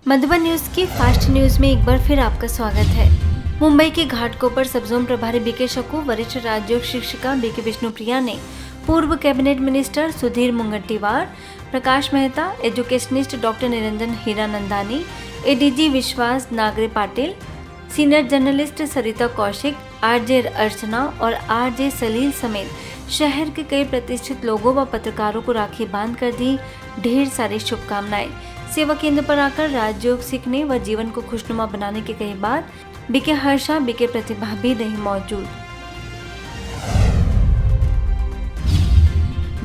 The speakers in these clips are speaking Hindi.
मधुबन न्यूज की फास्ट न्यूज में एक बार फिर आपका स्वागत है। मुंबई के घाटकोपर सब जोन प्रभारी बीके शकू, वरिष्ठ राज्योग शिक्षिका बीके विष्णुप्रिया ने पूर्व cabinet minister Sudhir Mungantiwar, Prakash Mehta, educationist doctor Niranjan Hiranandani, ADG Vishwas Nagare Patil, senior journalist Sarita Kaushik, RJ Archana और आरजे सलील समेत शहर के कई प्रतिष्ठित लोगों व पत्रकारों को राखी बांध कर दी ढेर सारी शुभकामनाएं। सेवा केंद्र पर आकर राजयोग सीखने व जीवन को खुशनुमा बनाने के कई बाद बीके हर्षा, बीके प्रतिभा भी नहीं मौजूद।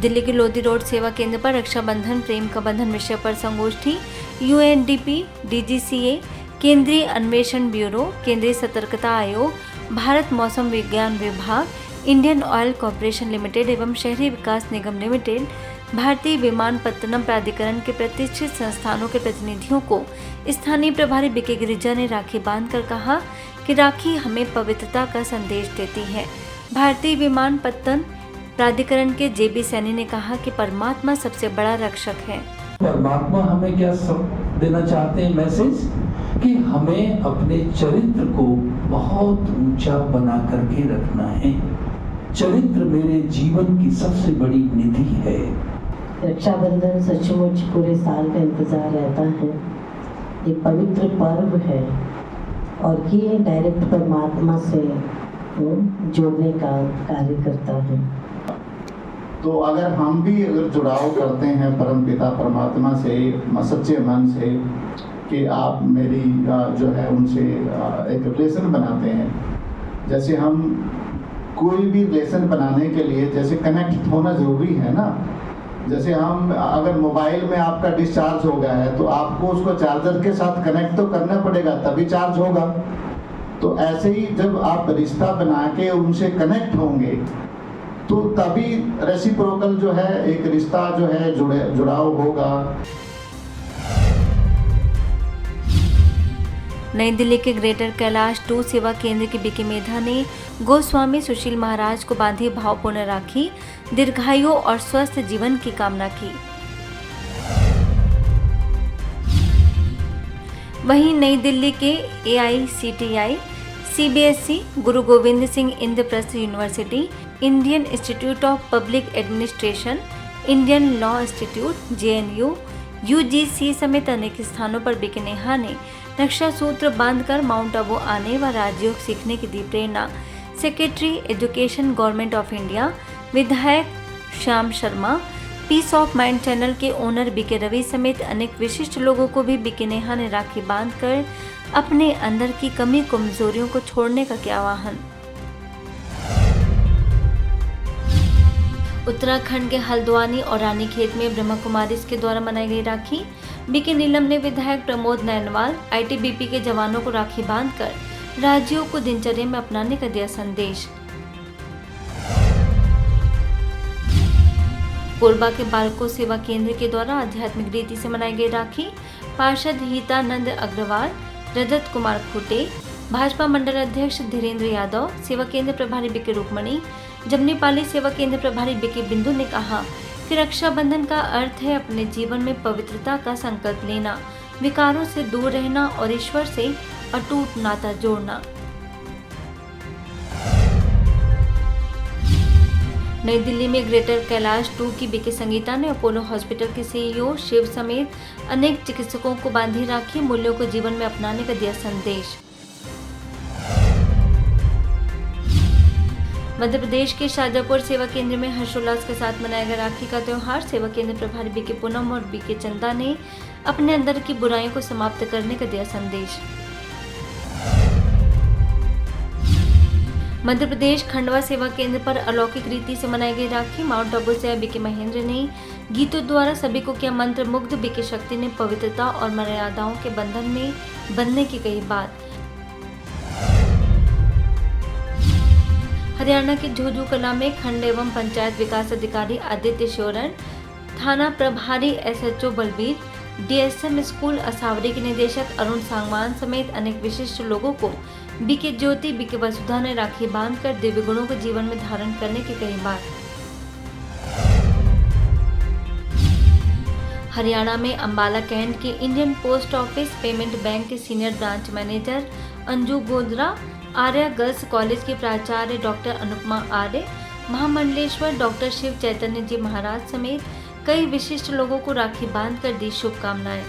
दिल्ली के लोधी रोड सेवा केंद्र पर रक्षाबंधन प्रेम का बंधन विषय पर संगोष्ठी यूएनडीपी, डीजीसीए, केंद्रीय अन्वेषण ब्यूरो, केंद्रीय सतर्कता आयोग, भारत मौसम विज्ञान विभाग, इंडियन ऑयल कॉर्पोरेशन लिमिटेड एवं शहरी विकास निगम लिमिटेड, भारतीय विमानपत्तनम प्राधिकरण के प्रतिष्ठित संस्थानों के प्रतिनिधियों को स्थानीय प्रभारी बीके गिरिजा ने राखी बांधकर कहा कि राखी हमें पवित्रता का संदेश देती है। भारतीय विमानपत्तन प्राधिकरण के जेबी सैनी ने कहा कि परमात्मा सबसे बड़ा रक्षक है। परमात्मा हमें क्या सब देना चाहते हैं मैसेज कि हमें अपने चरित्र को बहुत ऊंचा बना करके रखना है। चरित्र मेरे जीवन की सबसे बड़ी निधि है। रक्षाबंधन सचमुच पूरे साल का इंतजार रहता है। ये पवित्र पर्व है और ये डायरेक्ट परमात्मा से जोड़ने का कार्य करता है। तो अगर हम भी जुड़ाव करते हैं परमपिता परमात्मा से सच्चे मन से कि आप मेरी जो है उनसे एक रिलेशन बनाते हैं, जैसे हम कोई भी रिलेशन बनाने के लिए जैसे कनेक्ट होना ज़रूरी है ना। जैसे हम अगर मोबाइल में आपका डिस्चार्ज हो गया है तो आपको उसको चार्जर के साथ कनेक्ट तो करना पड़ेगा तभी चार्ज होगा। तो ऐसे ही जब आप रिश्ता बना के उनसे कनेक्ट होंगे तो तभी रेसिप्रोकल जो है एक रिश्ता जो है जुड़ाव होगा। नई दिल्ली के ग्रेटर कैलाश 2 सेवा केंद्र की बीके मेधा ने गोस्वामी सुशील महाराज को बांधी भावपूर्ण राखी, दीर्घायु और स्वस्थ जीवन की कामना की। वहीं नई दिल्ली के AICTI, CBSE, Guru Govind Singh Indraprastha university, Indian institute of public administration, Indian law institute, JNU, UGC समेत अनेक स्थानों पर बीके नेहा ने नक्शा सूत्र बांधकर माउंट आबू आने व राजयोग सीखने की दी प्रेरणा। Secretary education government of India, विधायक Shyam Sharma, peace of mind channel के ओनर बीके रवि समेत अनेक विशिष्ट लोगों को भी बीके नेहा ने राखी बांधकर अपने अंदर की कमी कमजोरियों को छोड़ने का किया आह्वान। उत्तराखंड के हल्द्वानी और रानीखेत में ब्रह्मा कुमारीज के द्वारा मनाई गई राखी। बीके नीलम ने विधायक प्रमोद नैनवाल, ITBP के जवानों को राखी बांधकर राजयोग को दिनचर्या में अपनाने का दिया संदेश। कोरबा के बालको सेवा केंद्र के द्वारा आध्यात्मिक रीति से मनाई गई राखी। पार्षद हितानंद अग्रवाल, रजत कुमार खुटे, भाजपा मंडल अध्यक्ष धीरेन्द्र यादव, सेवा केंद्र प्रभारी बीके रुक्मणी, जमनीपाली सेवा केंद्र प्रभारी बीके बिंदु ने कहा कि रक्षाबंधन का अर्थ है अपने जीवन में पवित्रता का संकल्प लेना, विकारों से दूर रहना और ईश्वर से अटूट नाता जोड़ना। नई दिल्ली में ग्रेटर कैलाश 2 की बीके संगीता ने अपोलो हॉस्पिटल के CEO शिव समेत अनेक चिकित्सकों को बांधी राखी, मूल्यों को जीवन में अपनाने का दिया संदेश। मध्य प्रदेश के शाजापुर सेवा केंद्र में हर्षोल्लास के साथ मनाया गया राखी का त्योहार। सेवा केंद्र प्रभारी बीके पूनम और बीके चंदा ने अपने अंदर की बुराइयों को समाप्त करने का दिया संदेश। मध्य प्रदेश खंडवा सेवा केंद्र पर अलौकिक रीति से मनाई गई राखी। माउंट आबू से बीके महेंद्र ने गीतों द्वारा सभी को किया मंत्र मुग्ध। बीके शक्ति ने पवित्रता और मर्यादाओं के बंधन में बंधने की कही बात। हरियाणा के झुंझुनू कला में खंड एवं पंचायत विकास अधिकारी आदित्य शोरन, थाना प्रभारी SHO Balbir, DSM school Asavari के निदेशक अरुण सांगवान समेत अनेक विशिष्ट लोगों को बीके ज्योति, बीके वसुधा ने राखी बांधकर दिव्य गुणों को जीवन में धारण करने की कही बात। हरियाणा में अंबाला कैंट के Indian post office payment bank के senior branch manager Anju Godara, Arya girls college के प्राचार्य डॉक्टर अनुपमा आर्य, महामंडलेश्वर डॉक्टर शिव चैतन्य जी महाराज समेत कई विशिष्ट लोगों को राखी बांधकर दी शुभकामनाएं।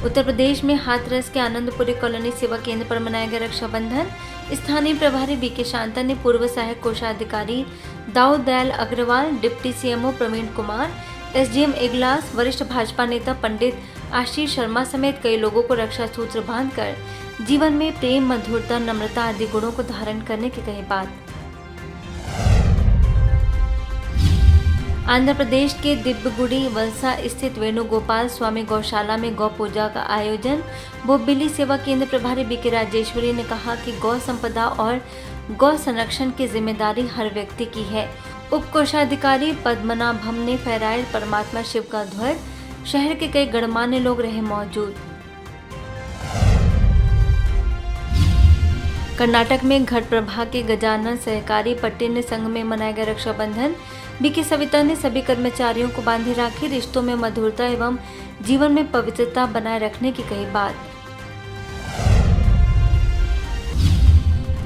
उत्तर प्रदेश में हाथरस के आनंदपुरी कॉलोनी सेवा केंद्र पर मनाया गया रक्षाबंधन। स्थानीय प्रभारी बीके शांता ने पूर्व सहायक कोषाधिकारी Daud Dayal Agarwal, deputy CMO Praveen Kumar, SDM Iglas, वरिष्ठ भाजपा नेता पंडित आशीष शर्मा समेत कई लोगों को रक्षा सूत्र बांधकर जीवन में प्रेम, मधुरता, नम्रता आदि गुणों को धारण करने की कही बात। आंध्र प्रदेश के दिब्बगुड़ी वलसा स्थित वेणुगोपाल स्वामी गौशाला में गौ पूजा का आयोजन। बोबिली सेवा केंद्र प्रभारी बीके राजेश्वरी ने कहा कि गौ संपदा और गौ संरक्षण की जिम्मेदारी हर व्यक्ति की है। उप कोषाधिकारी पद्मनाभम ने फहराया परमात्मा शिव का ध्वज। शहर के कई गणमान्य लोग रहे मौजूद। कर्नाटक में घटप्रभा के गजानन सहकारी पट्टिन संघ में मनाया गया रक्षाबंधन। बीके सविता ने सभी कर्मचारियों को बांधी राखी। रिश्तों में मधुरता एवं जीवन में पवित्रता बनाए रखने की कही बात।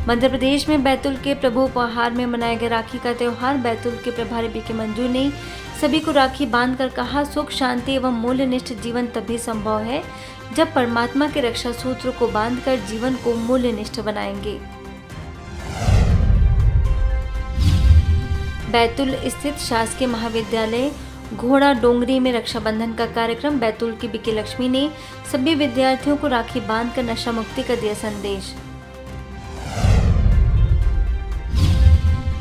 मध्य प्रदेश में बैतूल के प्रभु उपहार में मनाया गया राखी का त्योहार। बैतूल के प्रभारी बीके मंजू ने सभी को राखी बांधकर कहा, सुख, शांति एवं मूल्यनिष्ठ जीवन तभी संभव है जब परमात्मा के रक्षा सूत्र को बांधकर जीवन को मूल्यनिष्ठ बनाएंगे। बैतूल स्थित शासकीय महाविद्यालय घोड़ा डोंगरी में रक्षाबंधन का कार्यक्रम। बैतूल की बीके लक्ष्मी ने सभी विद्यार्थियों को राखी बांधकर नशा मुक्ति का दिया संदेश।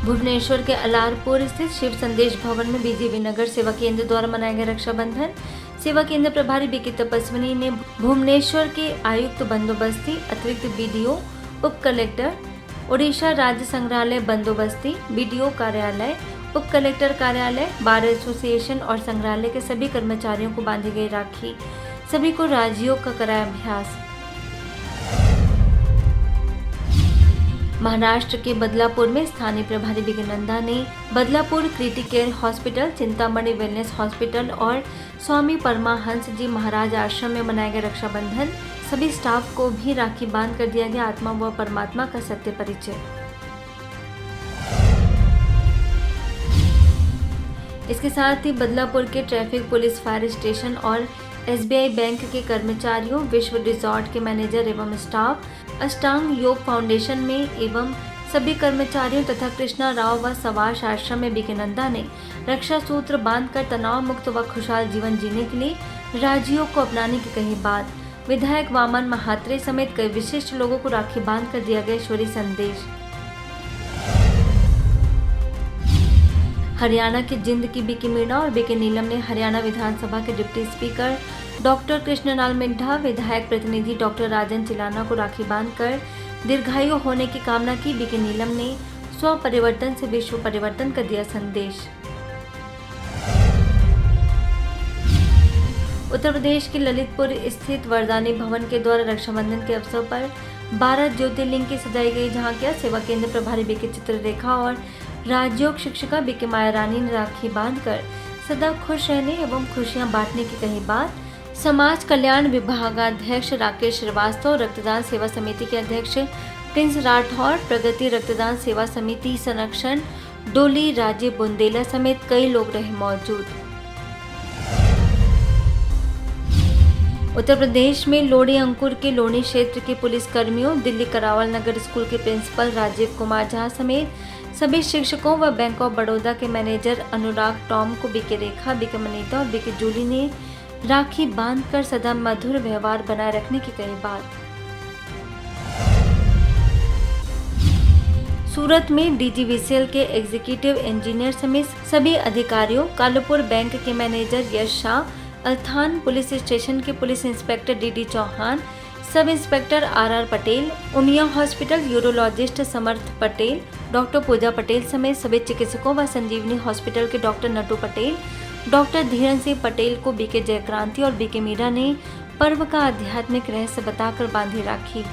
भुवनेश्वर के अलारपुर स्थित शिव संदेश भवन में बीजेपी नगर सेवा केंद्र द्वारा मनाया गया रक्षाबंधन। सेवा केंद्र प्रभारी बीके तपस्विनी ने भुवनेश्वर के आयुक्त बंदोबस्ती, अतिरिक्त बीडीओ, उप कलेक्टर, ओडिशा राज्य संग्रहालय बंदोबस्ती, बीडीओ कार्यालय, उप कलेक्टर कार्यालय, बार एसोसिएशन और संग्रहालय के सभी कर्मचारियों को बांधी गई राखी। सभी को राजयोग का कराया अभ्यास। महाराष्ट्र के बदलापुर में स्थानीय प्रभारी बीके नंदा ने Badlapur Criticare hospital, Chintamani wellness hospital और स्वामी परमाहंस जी महाराज आश्रम में मनाया गया रक्षाबंधन। सभी स्टाफ को भी राखी बांध कर दिया गया आत्मा व परमात्मा का सत्य परिचय। इसके साथ ही बदलापुर के ट्रैफिक पुलिस, फायर स्टेशन और एसबीआई बैंक के कर्मचारियों, विश्व रिजॉर्ट के मैनेजर एवं स्टाफ, अष्टांग योग फाउंडेशन में एवं सभी कर्मचारियों तथा कृष्णा राव व सवाश आश्रम में बीके नंदा ने रक्षा सूत्र बांधकर तनाव मुक्त व खुशहाल जीवन जीने के लिए राजयोग को अपनाने की कही बात। विधायक वामन महात्रे समेत कई विशिष्ट लोगों को राखी बांधकर दिया गया ईश्वरीय संदेश। हरियाणा के जिंद की बीके मीणा और बीके नीलम ने हरियाणा विधानसभा के deputy speaker doctor Krishnalal Middha, विधायक प्रतिनिधि डॉक्टर राजन चिलाना को राखी बांधकर दीर्घायु होने की कामना की। बीके नीलम ने स्व परिवर्तन से विश्व परिवर्तन का दिया संदेश। उत्तर प्रदेश के ललितपुर स्थित वरदानी भवन के द्वारा रक्षाबंधन के अवसर पर 12 ज्योतिर्लिंग की सजाई गई झांकियां। सेवा केंद्र प्रभारी बीके चित्ररेखा और राजयोग शिक्षिका बीके माया रानी ने राखी बांधकर सदा खुश रहने एवं खुशियां बांटने की कही बात। समाज कल्याण विभागाध्यक्ष राकेश श्रीवास्तव, रक्तदान सेवा समिति के अध्यक्ष प्रिंस राठौर, प्रगति रक्तदान सेवा समिति संरक्षण डोली राजे बुंदेला समेत कई लोग रहे मौजूद। उत्तर प्रदेश में लोड़ी अंकुर के लोनी क्षेत्र के पुलिस कर्मियों, दिल्ली करावल नगर स्कूल के प्रिंसिपल राजीव कुमार झा समेत सभी शिक्षकों व बैंक ऑफ बड़ौदा के मैनेजर अनुराग टॉम को बीके रेखा, बीके मनीता और बीके जूली ने राखी बांधकर सदा मधुर व्यवहार बनाए रखने की कही बात। सूरत में डीजीवीसीएल के एग्जीक्यूटिव इंजीनियर समेत सभी अधिकारियों, कालूपुर बैंक के manager Yash Shah, Althan police station के police inspector DD Chauhan, sub inspector RR Patel, Umiya hospital urologist Samarth Patel, doctor Pooja Patel समेत सभी चिकित्सकों व संजीवनी हॉस्पिटल के डॉक्टर नटू पटेल, डॉक्टर धीरन सिंह पटेल को बीके जयक्रांति और बीके मीरा ने पर्व का आध्यात्मिक रहस्य बताकर बांधी राखी।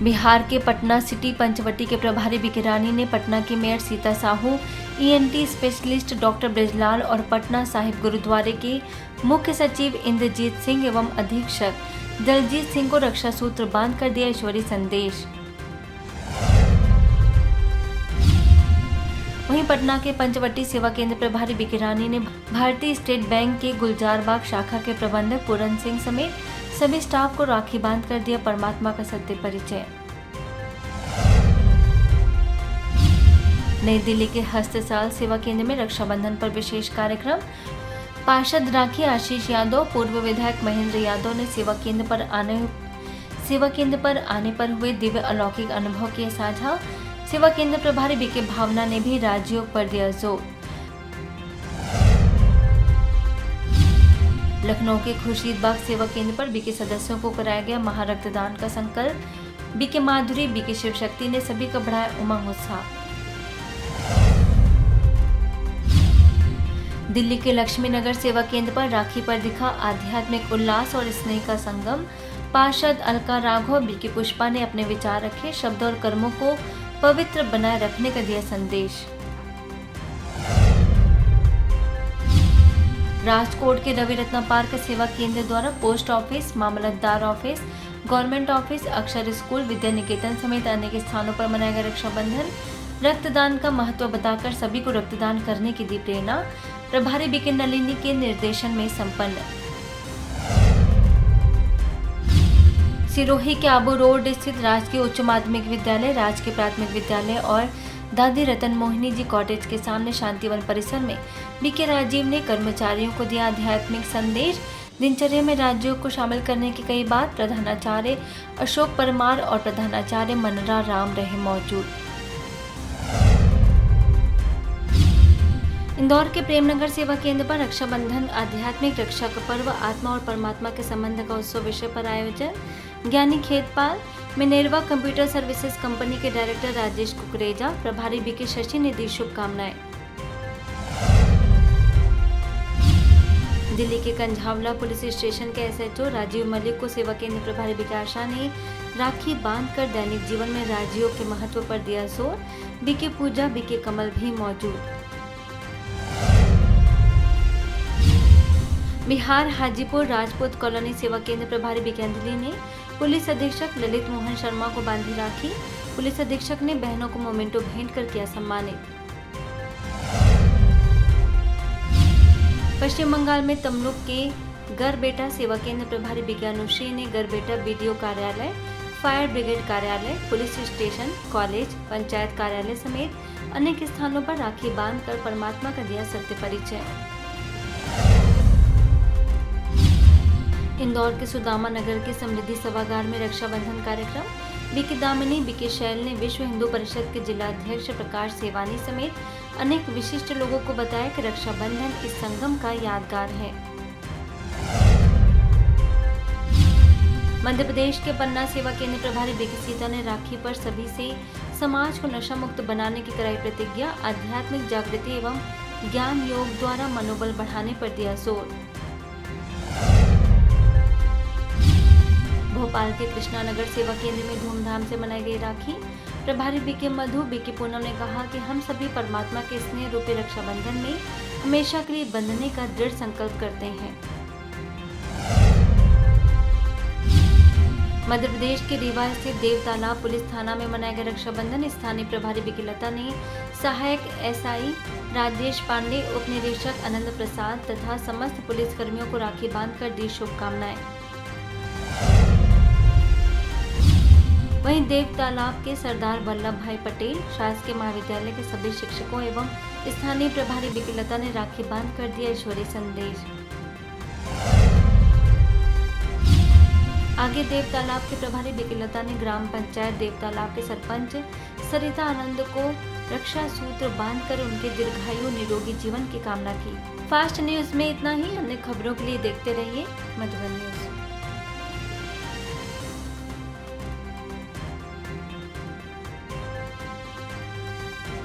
बिहार के पटना सिटी पंचवटी के प्रभारी बीके रानी ने पटना की mayor Sita Sahu, ENT specialist doctor Brajlal और पटना साहिब गुरुद्वारे के मुख्य सचिव इंद्रजीत सिंह एवं अधीक्षक दलजीत सिंह को रक्षा सूत्र बांधकर दिया ईश्वरीय संदेश। वहीं पटना के पंचवटी सेवा केंद्र प्रभारी बीके रानी ने भारतीय स्टेट बैंक के गुलजार बाग शाखा के प्रबंधक पूरन सिंह समेत सभी स्टाफ को राखी बांध कर दिया परमात्मा का सत्य परिचय। नई दिल्ली के हस्तसाल सेवा केंद्र में रक्षाबंधन पर विशेष कार्यक्रम। पार्षद राखी आशीष यादव, पूर्व विधायक महेंद्र यादव ने सेवा केंद्र पर आने पर हुए दिव्य अलौकिक अनुभव किए साझा। सेवा केंद्र प्रभारी बीके भावना ने भी राजयोग पर दिया जोर। लखनऊ के खुर्शीदबाग सेवा केंद्र पर बीके सदस्यों को कराया गया महारक्तदान का संकल्प। बीके माधुरी, बीके शिवशक्ति ने सभी का बढ़ाया उमंग उत्साह। दिल्ली के लक्ष्मी नगर सेवा केंद्र पर राखी पर दिखा आध्यात्मिक उल्लास और स्नेह का संगम। पार्षद अलका राघव, बीके पुष्पा ने अपने विचार रखे, शब्द और कर्मों को पवित्र बनाए रखने का दिया संदेश। राजकोट के रवि रत्ना पार्क सेवा केंद्र द्वारा पोस्ट ऑफिस, मामलतदार office, government office, Akshar school, Vidya Niketan समेत अनेक स्थानों पर मनाया गया रक्षाबंधन। रक्तदान का महत्व बताकर सभी को रक्तदान करने की दी प्रेरणा। प्रभारी बीके नलिनी के निर्देशन में संपन्न। सिरोही के आबू रोड स्थित राजकीय उच्च माध्यमिक विद्यालय, राजकीय प्राथमिक विद्यालय और दादी रतन मोहिनी जी कॉटेज के सामने शांतिवन परिसर में बीके राजीव ने कर्मचारियों को दिया आध्यात्मिक संदेश। दिनचर्या में राजयोग को शामिल करने की कई बात। प्रधानाचार्य अशोक परमार और प्रधानाचार्य मनरा राम रहे मौजूद। इंदौर के प्रेमनगर सेवा केंद्र पर रक्षाबंधन आध्यात्मिक रक्षा का पर्व, आत्मा और परमात्मा के संबंध का उत्सव विषय पर आयोजन। ज्ञानी खेतपाल, मिनेर्वा कंप्यूटर सर्विसेज कंपनी के डायरेक्टर राजेश कुकरेजा, प्रभारी बीके शशि ने दी शुभकामनाएं। दिल्ली के कंझावला पुलिस स्टेशन के SHO राजीव मलिक को सेवा केंद्र प्रभारी बीके आशा ने राखी बांधकर दैनिक जीवन में राजयोग के महत्व पर दिया जोर। बीके पूजा, बीके कमल भी मौजूद। बिहार हाजीपुर राजपूत कॉलोनी सेवा केंद्र प्रभारी बीके अंजलि ने पुलिस अधीक्षक ललित मोहन शर्मा को बांधी राखी। पुलिस अधीक्षक ने बहनों को मोमेंटो भेंट कर किया सम्मानित। पश्चिम बंगाल में तमलुक के गरबेटा सेवा केंद्र प्रभारी बीके अनुश्री ने गरबेटा BDO कार्यालय, फायर ब्रिगेड कार्यालय, पुलिस स्टेशन, कॉलेज, पंचायत कार्यालय समेत अनेक स्थानों पर राखी बांधकर परमात्मा का दिया सत्य परिचय। इंदौर के सुदामा नगर के समृद्धि सभागार में रक्षाबंधन कार्यक्रम। बीके दामिनी, बीके शैल ने विश्व हिंदू परिषद के जिला अध्यक्ष प्रकाश सेवानी समेत अनेक विशिष्ट लोगों को बताया कि रक्षाबंधन इस संगम का यादगार है। मध्य प्रदेश के पन्ना सेवा केंद्र प्रभारी बीके सीता ने राखी पर सभी से समाज को नशा मुक्त बनाने की कराई प्रतिज्ञा। आध्यात्मिक जागृति एवं ज्ञान योग द्वारा मनोबल बढ़ाने पर दिया जोर। भोपाल के कृष्णा नगर सेवा केंद्र में धूमधाम से मनाई गई राखी। प्रभारी बीके मधु, बीके पूनम ने कहा कि हम सभी परमात्मा के स्नेह रूपी रक्षाबंधन में हमेशा के लिए बंधने का दृढ़ संकल्प करते हैं। मध्य प्रदेश के रीवा स्थित देव तालाब पुलिस थाना में मनाया गया रक्षाबंधन। स्थानीय प्रभारी बीके लता ने सहायक SI राजेश पांडे, उप निरीक्षक आनंद प्रसाद तथा समस्त पुलिस कर्मियों को राखी बांधकर दी शुभकामनाएं। वहीं देव तालाब के सरदार वल्लभ भाई पटेल शासकीय महाविद्यालय के सभी शिक्षकों एवं स्थानीय प्रभारी बीके लता ने राखी बांध कर दिया ईश्वरीय संदेश। आगे देव तालाब के प्रभारी बीके लता ने ग्राम पंचायत देव तालाब के सरपंच सरिता आनंद को रक्षा सूत्र बांधकर उनके दीर्घायु निरोगी जीवन की कामना की। फास्ट न्यूज में इतना ही। अन्य खबरों के लिए देखते रहिए मधुबन न्यूज।